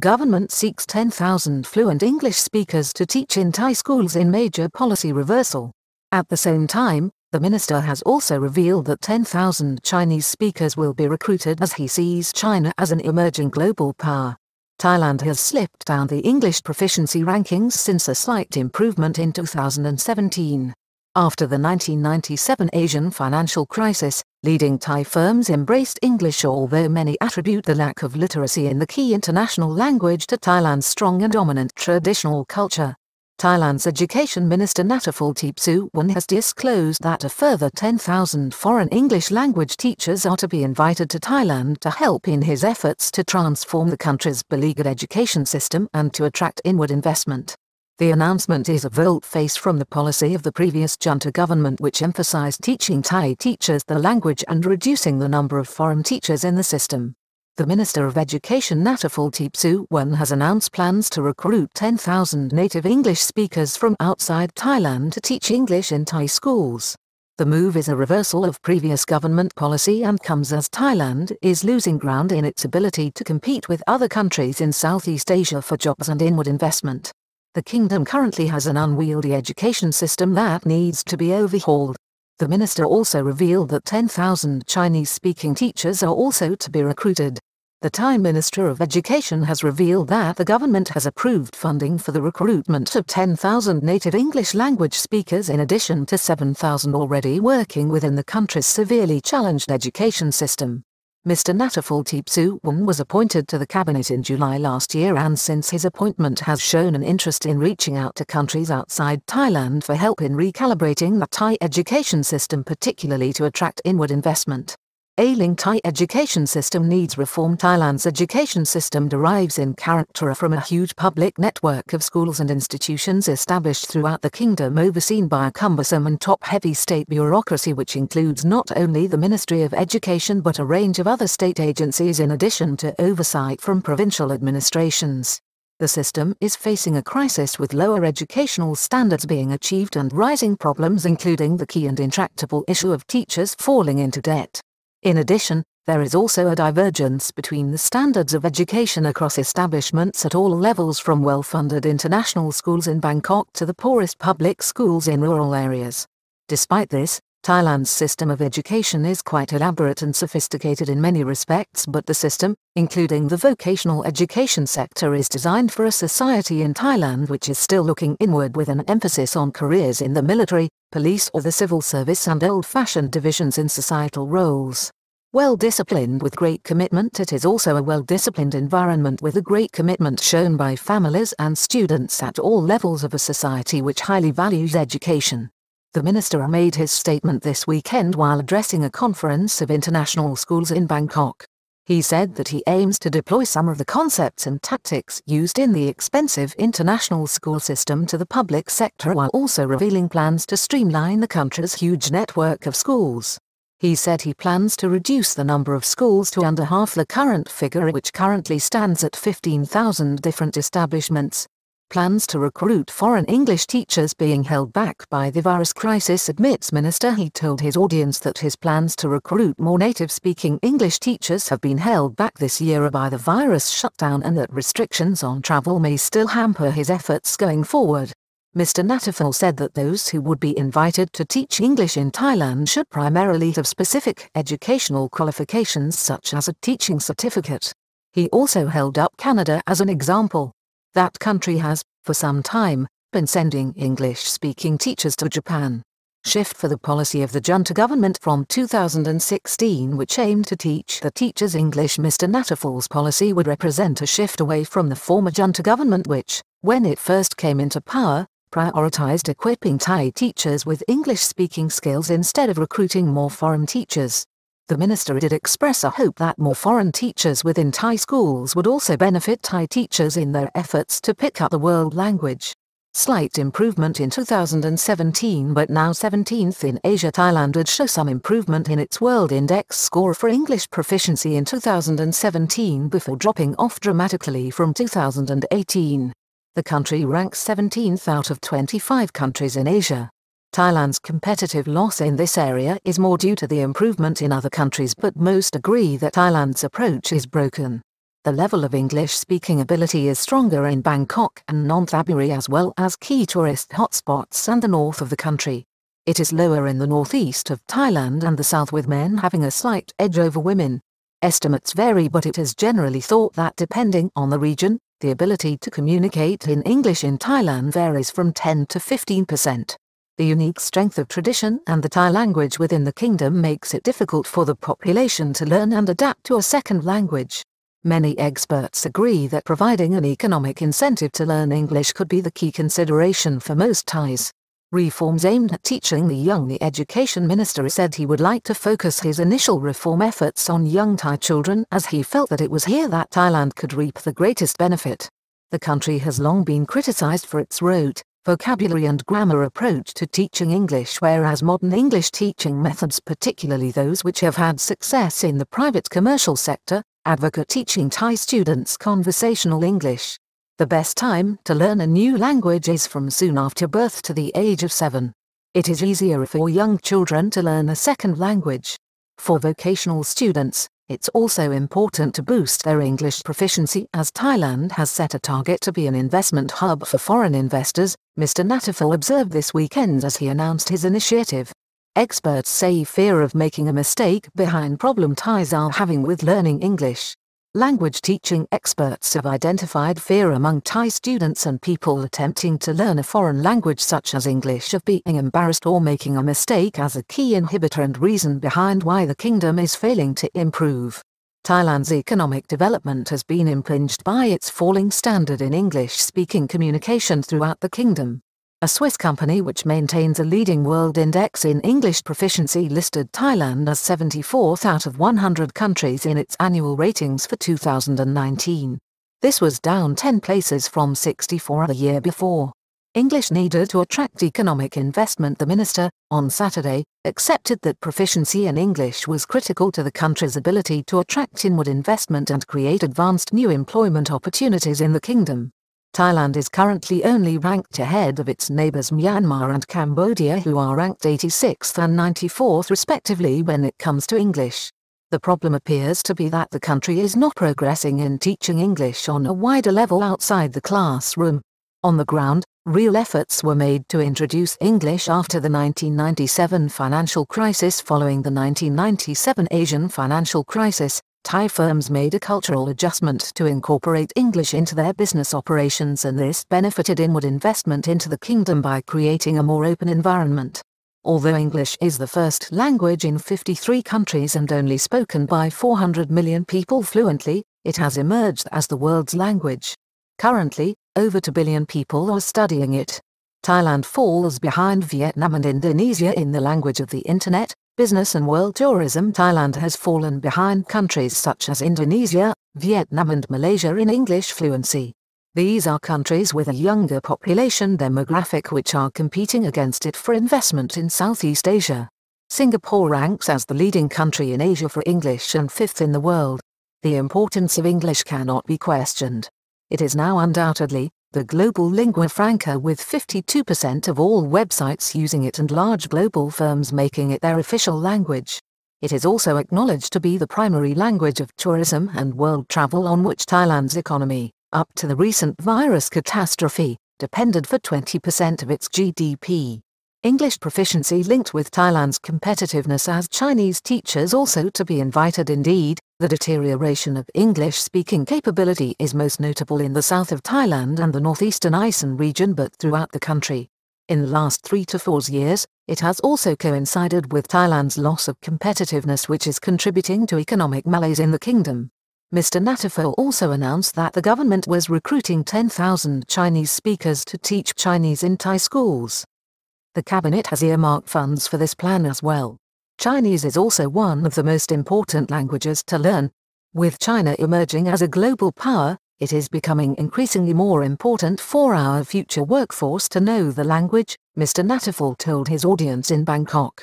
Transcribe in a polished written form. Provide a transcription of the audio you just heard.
Government seeks 10,000 fluent English speakers to teach in Thai schools in major policy reversal. At the same time, the minister has also revealed that 10,000 Chinese speakers will be recruited as he sees China as an emerging global power. Thailand has slipped down the English proficiency rankings since a slight improvement in 2017. After the 1997 Asian financial crisis, leading Thai firms embraced English, although many attribute the lack of literacy in the key international language to Thailand's strong and dominant traditional culture. Thailand's Education Minister Natapol Teepsuwan has disclosed that a further 10,000 foreign English language teachers are to be invited to Thailand to help in his efforts to transform the country's beleaguered education system and to attract inward investment. The announcement is a volte-face from the policy of the previous junta government, which emphasized teaching Thai teachers the language and reducing the number of foreign teachers in the system. The Minister of Education Natapol Teepsuwan has announced plans to recruit 10,000 native English speakers from outside Thailand to teach English in Thai schools. The move is a reversal of previous government policy and comes as Thailand is losing ground in its ability to compete with other countries in Southeast Asia for jobs and inward investment. The kingdom currently has an unwieldy education system that needs to be overhauled. The minister also revealed that 10,000 Chinese-speaking teachers are also to be recruited. The Thai Minister of Education has revealed that the government has approved funding for the recruitment of 10,000 native English language speakers in addition to 7,000 already working within the country's severely challenged education system. Mr. Natapol Teepsuwan was appointed to the cabinet in July last year, and since his appointment has shown an interest in reaching out to countries outside Thailand for help in recalibrating the Thai education system, particularly to attract inward investment. Ailing Thai education system needs reform. Thailand's education system derives in character from a huge public network of schools and institutions established throughout the kingdom, overseen by a cumbersome and top-heavy state bureaucracy which includes not only the Ministry of Education but a range of other state agencies in addition to oversight from provincial administrations. The system is facing a crisis with lower educational standards being achieved and rising problems including the key and intractable issue of teachers falling into debt. In addition, there is also a divergence between the standards of education across establishments at all levels, from well-funded international schools in Bangkok to the poorest public schools in rural areas. Despite this, Thailand's system of education is quite elaborate and sophisticated in many respects, but the system, including the vocational education sector, is designed for a society in Thailand which is still looking inward, with an emphasis on careers in the military, police or the civil service and old-fashioned divisions in societal roles. Well-disciplined with great commitment, it is also a well-disciplined environment with a great commitment shown by families and students at all levels of a society which highly values education. The minister made his statement this weekend while addressing a conference of international schools in Bangkok. He said that he aims to deploy some of the concepts and tactics used in the expensive international school system to the public sector, while also revealing plans to streamline the country's huge network of schools. He said he plans to reduce the number of schools to under half the current figure, which currently stands at 15,000 different establishments. Plans to recruit foreign English teachers being held back by the virus crisis, admits minister. He told his audience that his plans to recruit more native-speaking English teachers have been held back this year by the virus shutdown and that restrictions on travel may still hamper his efforts going forward. Mr. Natapol said that those who would be invited to teach English in Thailand should primarily have specific educational qualifications such as a teaching certificate. He also held up Canada as an example. That country has, for some time, been sending English-speaking teachers to Japan. Shift for the policy of the junta government from 2016, which aimed to teach the teachers English. Mr. Natapol's policy would represent a shift away from the former junta government which, when it first came into power, prioritized equipping Thai teachers with English-speaking skills instead of recruiting more foreign teachers. The minister did express a hope that more foreign teachers within Thai schools would also benefit Thai teachers in their efforts to pick up the world language. Slight improvement in 2017, but now 17th in Asia. Thailand would show some improvement in its World Index score for English proficiency in 2017 before dropping off dramatically from 2018. The country ranks 17th out of 25 countries in Asia. Thailand's competitive loss in this area is more due to the improvement in other countries, but most agree that Thailand's approach is broken. The level of English-speaking ability is stronger in Bangkok and Nonthaburi as well as key tourist hotspots and the north of the country. It is lower in the northeast of Thailand and the south, with men having a slight edge over women. Estimates vary, but it is generally thought that depending on the region, the ability to communicate in English in Thailand varies from 10 to 15%. The unique strength of tradition and the Thai language within the kingdom makes it difficult for the population to learn and adapt to a second language. Many experts agree that providing an economic incentive to learn English could be the key consideration for most Thais. Reforms aimed at teaching the young. The education minister said he would like to focus his initial reform efforts on young Thai children, as he felt that it was here that Thailand could reap the greatest benefit. The country has long been criticized for its rote, vocabulary and grammar approach to teaching English, whereas modern English teaching methods, particularly those which have had success in the private commercial sector, advocate teaching Thai students conversational English. The best time to learn a new language is from soon after birth to the age of 7. It is easier for young children to learn a second language. For vocational students, it's also important to boost their English proficiency, as Thailand has set a target to be an investment hub for foreign investors, Mr. Nataful observed this weekend as he announced his initiative. Experts say fear of making a mistake behind problem Thais are having with learning English. Language teaching experts have identified fear among Thai students and people attempting to learn a foreign language such as English of being embarrassed or making a mistake as a key inhibitor and reason behind why the kingdom is failing to improve. Thailand's economic development has been impinged by its falling standard in English-speaking communication throughout the kingdom. A Swiss company which maintains a leading world index in English proficiency listed Thailand as 74th out of 100 countries in its annual ratings for 2019. This was down 10 places from 64 the year before. English needed to attract economic investment. The minister, on Saturday, accepted that proficiency in English was critical to the country's ability to attract inward investment and create advanced new employment opportunities in the kingdom. Thailand is currently only ranked ahead of its neighbors Myanmar and Cambodia, who are ranked 86th and 94th respectively when it comes to English. The problem appears to be that the country is not progressing in teaching English on a wider level outside the classroom. On the ground, real efforts were made to introduce English after the 1997 financial crisis. Following the 1997 Asian financial crisis, Thai firms made a cultural adjustment to incorporate English into their business operations, and this benefited inward investment into the kingdom by creating a more open environment. Although English is the first language in 53 countries and only spoken by 400 million people fluently, it has emerged as the world's language. Currently, over 2 billion people are studying it. Thailand falls behind Vietnam and Indonesia in the language of the internet, business and world tourism. Thailand has fallen behind countries such as Indonesia, Vietnam and Malaysia in English fluency. These are countries with a younger population demographic which are competing against it for investment in Southeast Asia. Singapore ranks as the leading country in Asia for English and 5th in the world. The importance of English cannot be questioned. It is now undoubtedly the global lingua franca, with 52% of all websites using it and large global firms making it their official language. It is also acknowledged to be the primary language of tourism and world travel, on which Thailand's economy, up to the recent virus catastrophe, depended for 20% of its GDP. English proficiency linked with Thailand's competitiveness as Chinese teachers also to be invited. Indeed, the deterioration of English-speaking capability is most notable in the south of Thailand and the northeastern Isan region, but throughout the country. In the last 3 to 4 years, it has also coincided with Thailand's loss of competitiveness, which is contributing to economic malaise in the kingdom. Mr. Nataful also announced that the government was recruiting 10,000 Chinese speakers to teach Chinese in Thai schools. The cabinet has earmarked funds for this plan as well. Chinese is also one of the most important languages to learn. With China emerging as a global power, it is becoming increasingly more important for our future workforce to know the language, Mr. Nataful told his audience in Bangkok.